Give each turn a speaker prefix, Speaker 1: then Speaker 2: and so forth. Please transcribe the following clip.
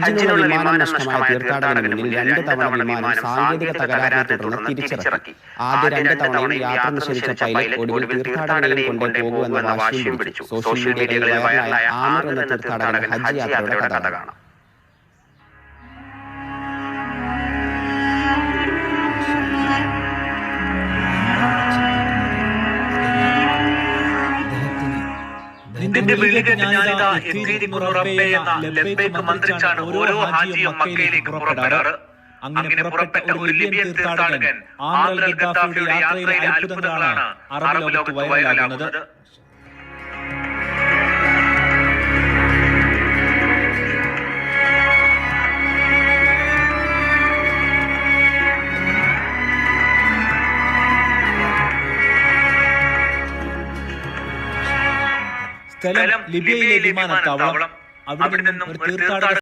Speaker 1: ഹജ്ജിനുള്ള വിമാനം നഷ്ടമായ തീർത്ഥാടകന് മുന്നിൽ 2 തവണ വിമാനം സാങ്കേതിക തകരാറിനെ തുടർന്ന് തിരിച്ചിറക്കി. ആദ്യ 2 തവണയും യാത്ര നിഷേധിച്ച പൈലറ്റ് ഒടുവിൽ തീർത്ഥാടകനെയും കൊണ്ട് പോകുമെന്ന വാശിയും പിടിച്ചു. സോഷ്യൽ മീഡിയകളിൽ വൈറലായ ആമിർ എന്ന തീർത്ഥാടകൻ ഹജ്ജ് യാത്രയുടെ കഥ കാണാം.
Speaker 2: നിന്റെ വിളികേട്ട് ഞാനിതാ എത്തിയിരിക്കുന്നു റബ്ബേ എന്ന ലബ്ബൈക്ക് മന്ത്രിച്ചാണ് ഓരോ ഹാജിയും മക്കയിലേക്ക് പുറപ്പെടാറ്. അങ്ങനെ പുറപ്പെട്ട ഒരു ലിബിയൻ തീർത്ഥാടകൻ ആമിർ അൽ ഗദ്ദാഫിയുടെ യാത്രയിലെ അത്ഭുതങ്ങളാണ് അറബ് ലോകത്ത് വൈറലാകുന്നത്. സ്ഥലം ലിബിയയിലെ വിമാനത്താവളം. അവിടെ നിന്നും ഒരു തീർത്ഥാടക